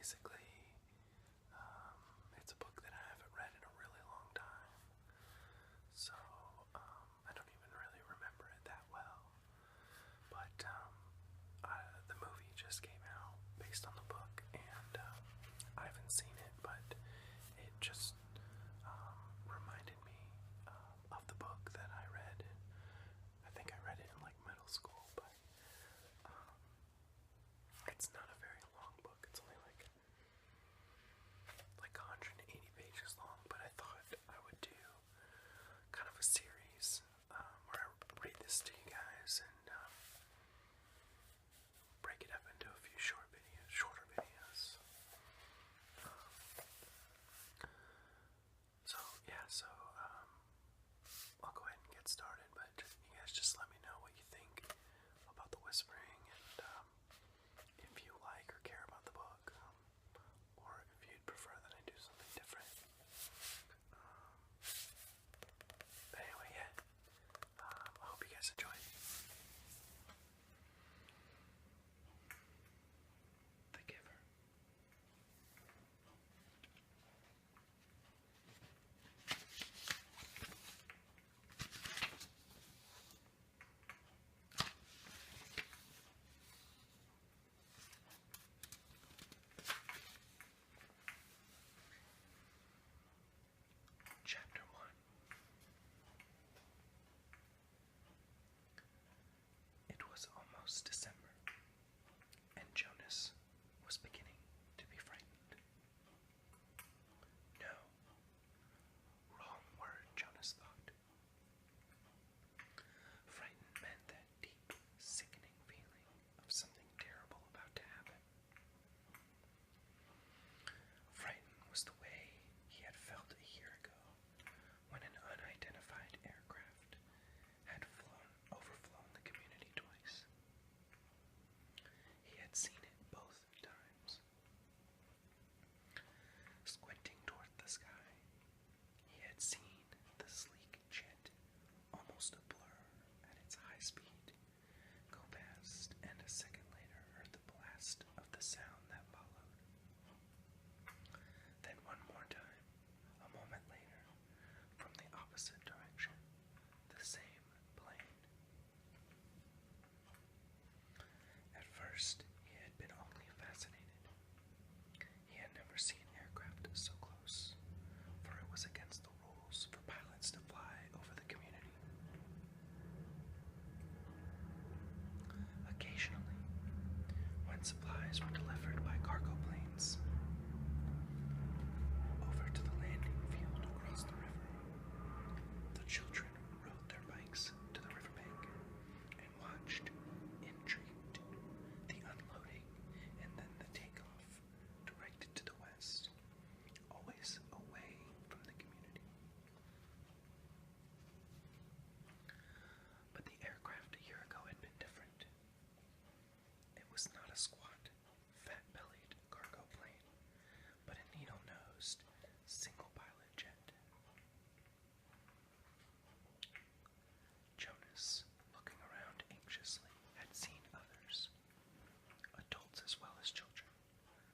basically, it's a book that I haven't read in a really long time, so I don't even really remember it that well. But the movie just came out based on the book, and I haven't seen it, but it just reminded me of the book that I read. I think I read it in like middle school, but it's not a very long book. It's only like 180 pages long, but I thought I would do kind of a series where I read this to you guys and break it up into a few shorter videos. I'll go ahead and get started, but you guys just let me know what you think about the whispering, and if you like or care about the book, or if you'd prefer that I do something different. But anyway, yeah, I hope you guys enjoy. The Giver. Chapter 1. It was almost December, and Jonas was beginning to be frightened. No, wrong word, Jonas thought. Frightened meant that deep, sickening feeling of something terrible about to happen. Frightened was the way he had felt a year ago when an unidentified aircraft had overflown the community twice. He had seen it both times. Squinting toward the sky, he had seen the sleek jet, almost a blur at its high speed, go past, and a second later heard the blast of the sound that followed. Then one more time, a moment later, from the opposite direction, the same plane. At first, he had been only fascinated. He had never seen aircraft so close, for it was against the rules for pilots to fly over the community. Occasionally, when supplies were delivered by cargo planes over to the landing field across the river, the children rode their bikes to the riverbank and watched, intrigued, the unloading and then the takeoff, directed to the west, always away from the community. But the aircraft a year ago had been different. It was not a squat, fat-bellied cargo plane, but a needle-nosed, single-pilot jet. Jonas, looking around anxiously, had seen others, adults as well as children,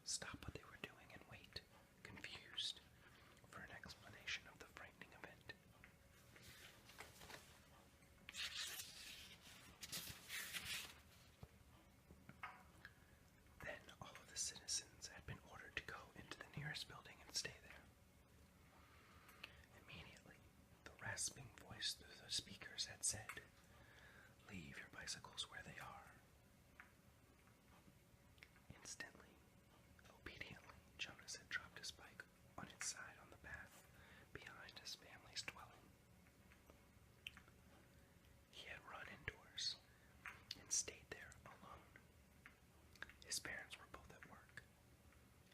stop what they were doing and wait, confused, for an explanation of the frightening event. Then all of the citizens had been ordered to go into the nearest building and stay there. Immediately, the rasping voice through the speakers had said, "Leave your bicycles where they are." Instantly, obediently, Jonas had dropped his bike on its side on the path behind his family's dwelling. He had run indoors and stayed there alone. His parents were both at work,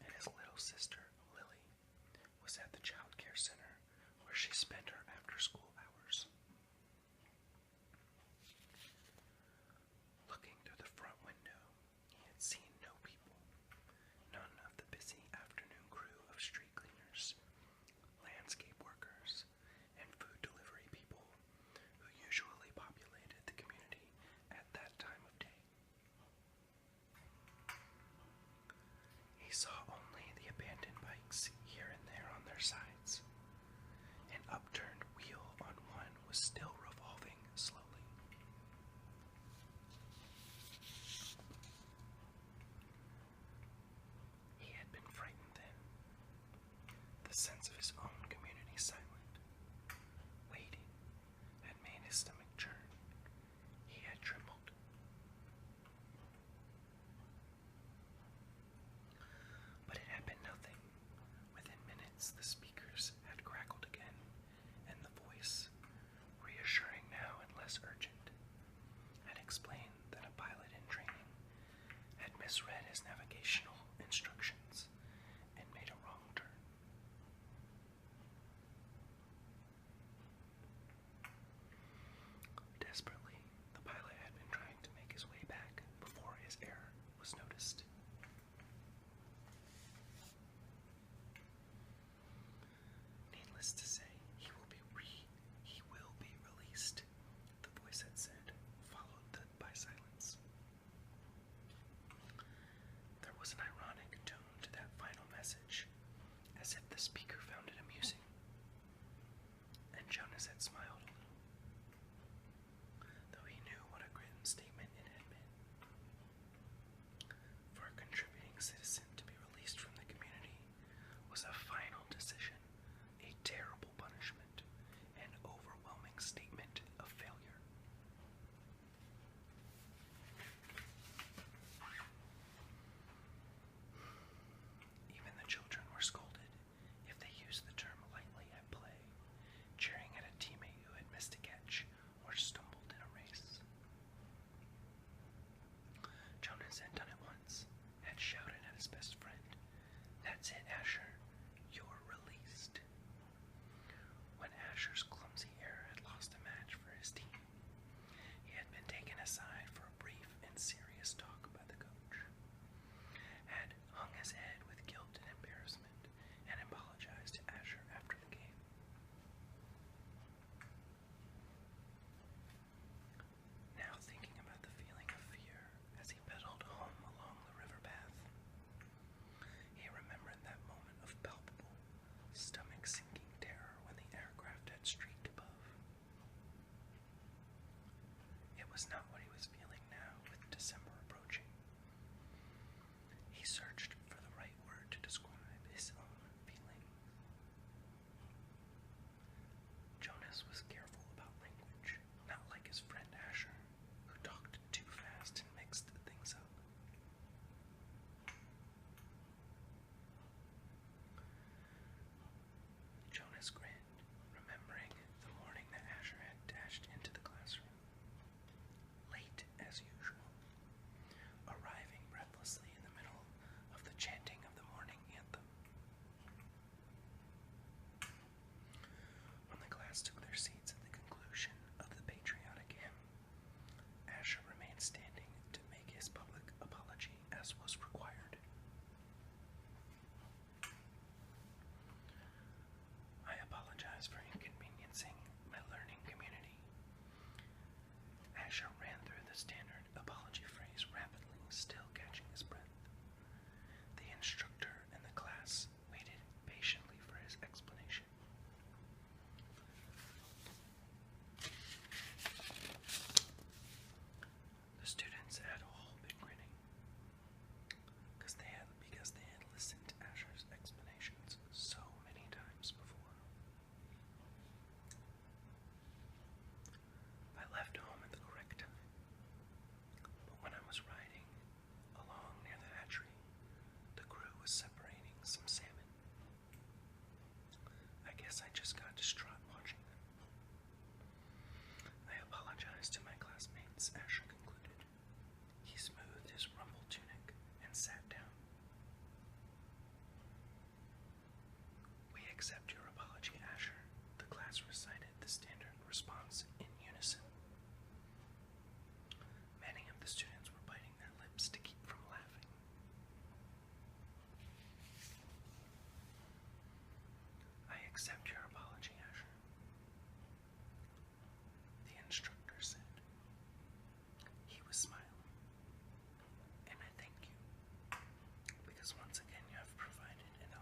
and his little sister, Lily, was at the child care center where she spent her after-school hours. Looking through the front window, he had seen no people, none of the busy afternoon crew of street cleaners, landscape workers, and food delivery people who usually populated the community at that time of day. He saw only abandoned bikes here and there on their sides. An upturned wheel on one was still revolving slowly. He had been frightened then. The sense of his own community silent, waiting, had made his stomach churn. He had trembled. But it had been nothing. Within minutes, the speakers had crackled again, and the voice, reassuring now and less urgent, had explained that a pilot in training had misread his navigational instructions and made a wrong turn. Desperately, the pilot had been trying to make his way back before his error was noticed. Needless to say, he will be released, the voice had said, followed by silence. There was an ironic tone to that final message, as if the speaker found it amusing. And Jonas had smiled a little, though he knew what a grim statement it had been. For a contributing citizen to be released from the community was a final decision, a terrible punishment, an overwhelming statement of failure. Even the children were scolded if they used the term lightly at play, cheering at a teammate who had missed a catch or stumbled in a race. Jonas had done it once, had shouted at his best friend, "That's it, Asher, you're released," when Asher's clumsy error had lost a match for his team. He had been taken aside for a brief and serious talk by the coach, had hung his head with guilt and embarrassment, and apologized to Asher after the game. Now thinking about the feeling of fear as he pedaled home along the river path, he remembered that moment of palpable, stomach-sinking terror when the aircraft had streaked above. It was not what he was feeling now with December approaching. He searched for the right word to describe his own feelings. Jonas was careful about language, not like his friend Asher, who talked too fast and mixed things up. Jonas grinned, remembering the morning that Asher had dashed into the classroom, late as usual, arriving breathlessly in the middle of the chanting of the morning anthem. When the class took their seats at the conclusion of the patriotic hymn, Asher remained standing to make his public apology as was required. "I apologize for inconveniencing my learning community." Asher ran through the standard apology phrase rapidly, still catching his breath. The instructor and the class waited patiently for his explanation. The students had all been grinning, because they had listened to Asher's explanations so many times before. I left home at the correct time, but when I was riding along near the hatchery, the crew was separating some salmon. I guess I just got distraught watching them. I apologized to my classmates, Asher concluded. He smoothed his rumpled tunic and sat down. "We accept your apology, Asher," the class recited the standard response in unison. Many of the students were biting their lips to keep from laughing. "I accept your apology, Asher," the instructor said. He was smiling. "And I thank you, because once again you have provided an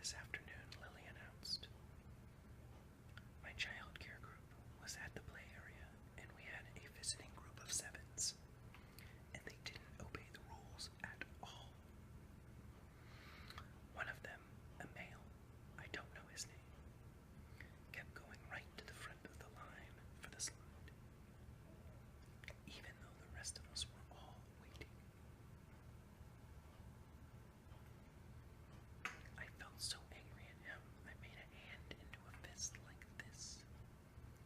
This afternoon, Lily announced. My child care group was at the play area, and we had a visiting group of sevens, and they didn't obey the rules at all. One of them, a male, I don't know his name, kept going right to the front of the line for the slide, even though the rest of us were all waiting. I felt so angry at him, I made a hand into a fist like this.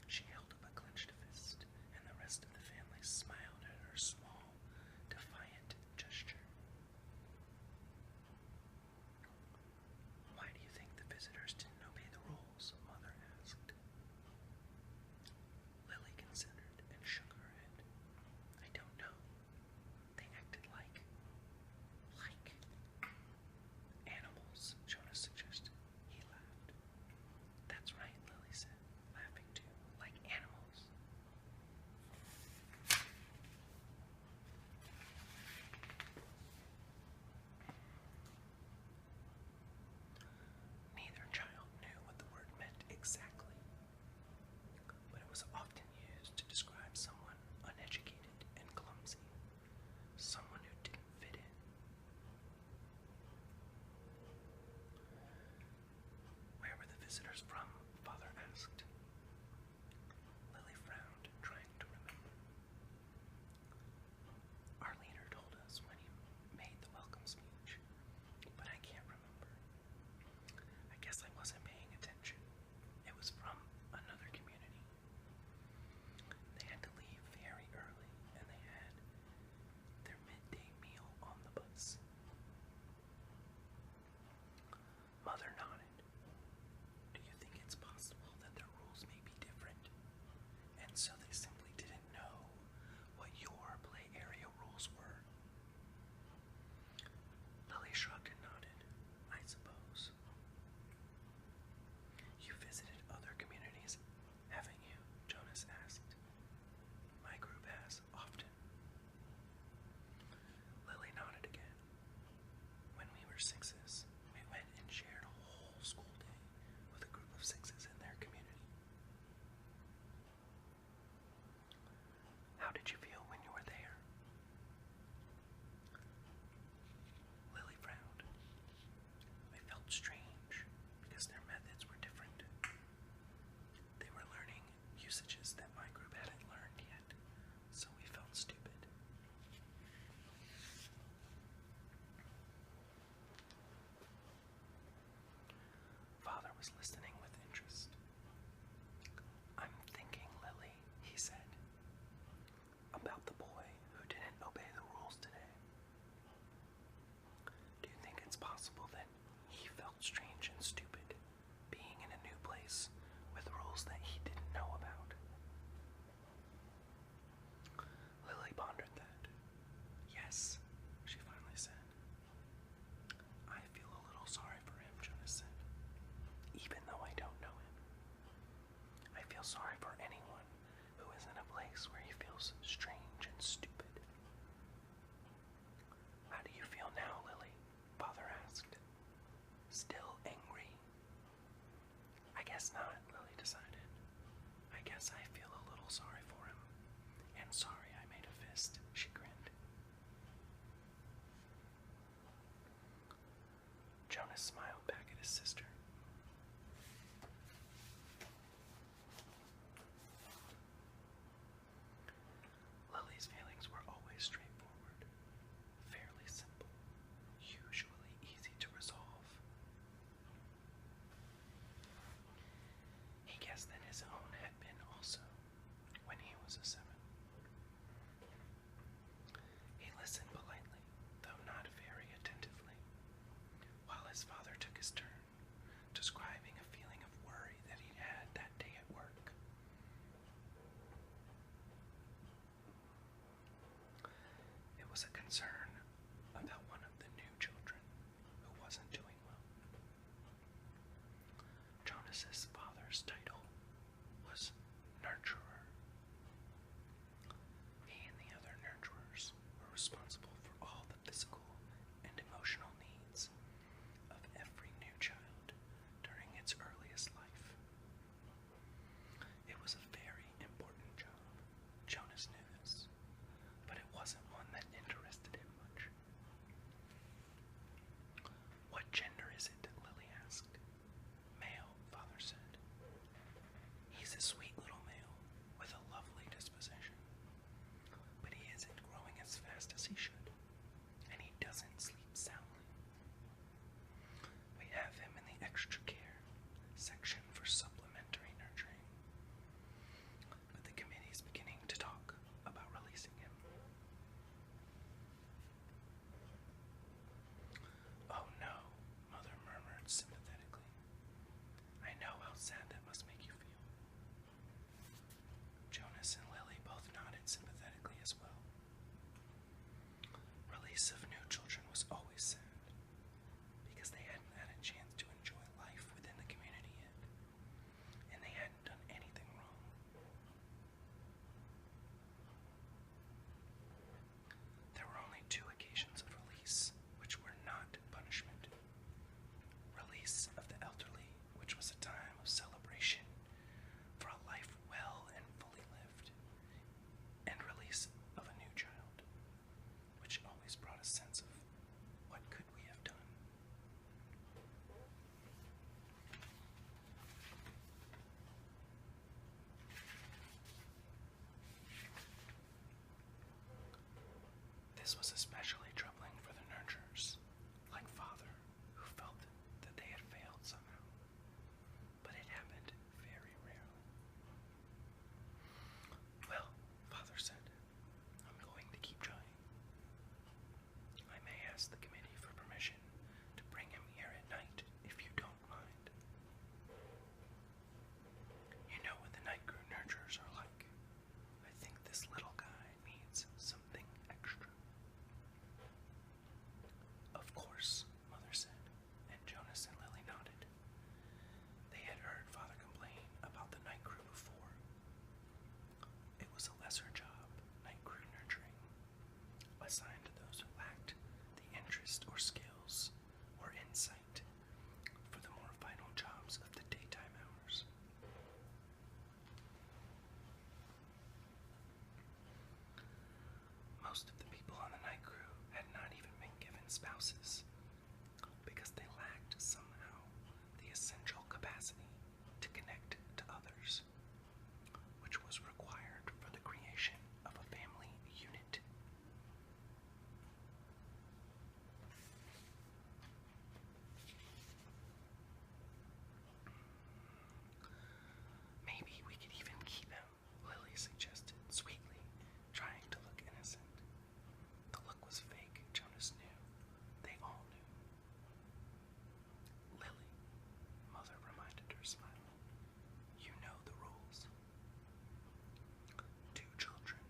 She held up a clenched fist, and the rest of the family smiled at her small, defiant gesture. Why do you think the visitors didn't obey the rules? Mother asked. Lily considered and shook her head. I don't know. They acted like animals, Jonas suggested. He laughed. That's right, Lily said, laughing too, like animals. Neither child knew what the word meant exactly, but it was often used to describe someone uneducated and clumsy, someone who didn't fit in. Where were the visitors from? Father asked. Lily frowned, trying to remember. Our leader told us when he made the welcome speech, but I can't remember. I guess I wasn't paying attention. It was from another community. They had to leave very early, and they had their midday meal on the bus. Mother nodded. Do you think it's possible that their rules may be different, and so they simply didn't know what your play area rules were? Lily shrugged and nodded. I suppose. You visited other communities, haven't you? Jonas asked. My group has, often. Lily nodded again. When we were sixes, we went and shared a whole school day with a group of sixes in their community. How did you feel when you were there? Lily frowned. I felt strange because their methods were different. They were learning usages that my group hadn't learned yet, so we felt stupid. Father was listening with interest. I'm thinking, Lily, he said, about the boy who didn't obey the rules today. Do you think it's possible that he felt strange and stupid, being in a new place with rules that he didn't know about? Lily pondered that. Yes, she finally said. I feel a little sorry for him, Jonas said, even though I don't know him. I feel sorry for anyone who is in a place where he feels strange and stupid. How do you feel now, Lily? Father asked. Still angry? I guess not, Lily decided. I guess I feel a little sorry for him. And sorry I made a fist, she grinned. Jonas smiled back at his sister. Lily's feelings were always straightforward, fairly simple, usually easy to resolve. He guessed that his own had been also, when he was a 7. He listened politely, though not very attentively, while his father took his turn, This was especially troubling for the nurturers, like Father, who felt that they had failed somehow. But it happened very rarely. Well, Father said, I'm going to keep trying. I may ask the committee for permission to bring him here at night if you don't mind. You know what the night crew nurturers are like. I think this little guy needs something extra. Of course, Mother said, and Jonas and Lily nodded. They had heard Father complain about the night crew before. It was a lesser job, night crew nurturing, assigned to those who lacked the interest or skills or insight for the more vital jobs of the daytime hours. Most of the people on the night crew had not even been given spouses because they lacked somehow the essential capacity to connect to others, which was required for the creation of a family unit. Maybe we could even keep him, Lily suggested sweetly, trying to look innocent. The look was fake, Jonas knew. They all knew. Lily, Mother reminded her, smiling. You know the rules. 2 children,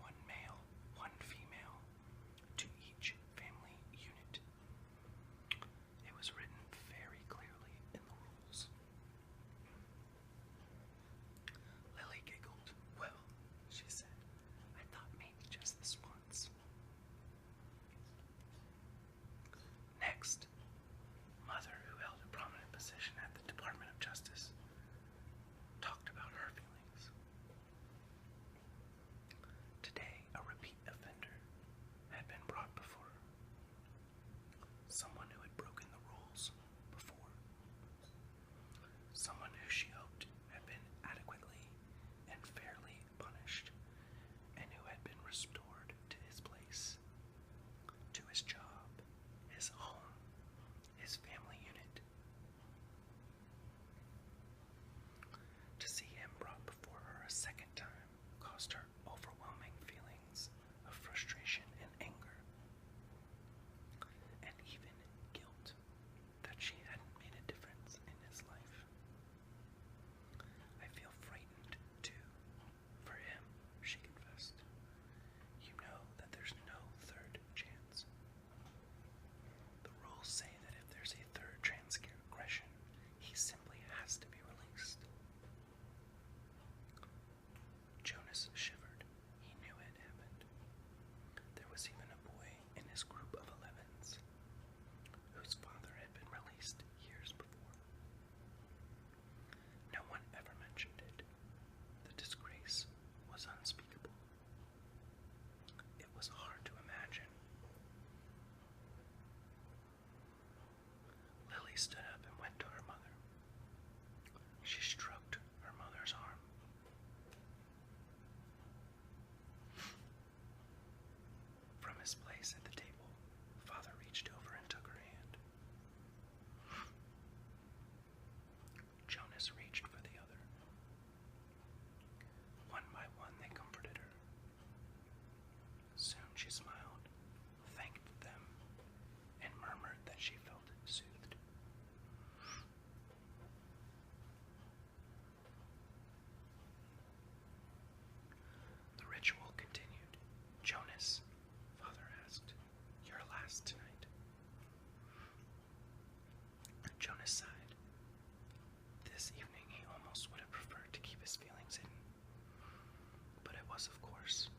1 male, 1 female, to each family unit. It was written very clearly in the rules. Lily giggled. Well, she said, I thought maybe just this once. Next, Mother, who held a prominent position at the Department of Justice, talked about her feelings. Today, a repeat offender had been brought before her. Someone who had broken the rules before. Someone who she hoped had been adequately and fairly punished, and who had been restored to his place, to his job, his home, his family unit. To see him brought before her a second time caused her overwhelming feelings of frustration and anger, and even guilt that she hadn't made a difference in his life. I feel frightened, too, for him, she confessed. You know that there's no third chance. The rules say that if there's a third transgression, he simply has to be released. Jonas shivered. He knew it happened. There was even a boy in his group of 11s whose father had been released years before. No one ever mentioned it. The disgrace was unspeakable. It was hard to imagine. Lily stood up and went to her mother. She stroked her mother's arm. From his place at the table, Father reached over and took her hand. Jonas reached for the other. One by one, they comforted her. Soon she smiled, thanked them, and murmured that she felt soothed. The ritual continued. Jonas, Father asked, you're last tonight. Jonas sighed. This evening he almost would have preferred to keep his feelings hidden. But it was, of course,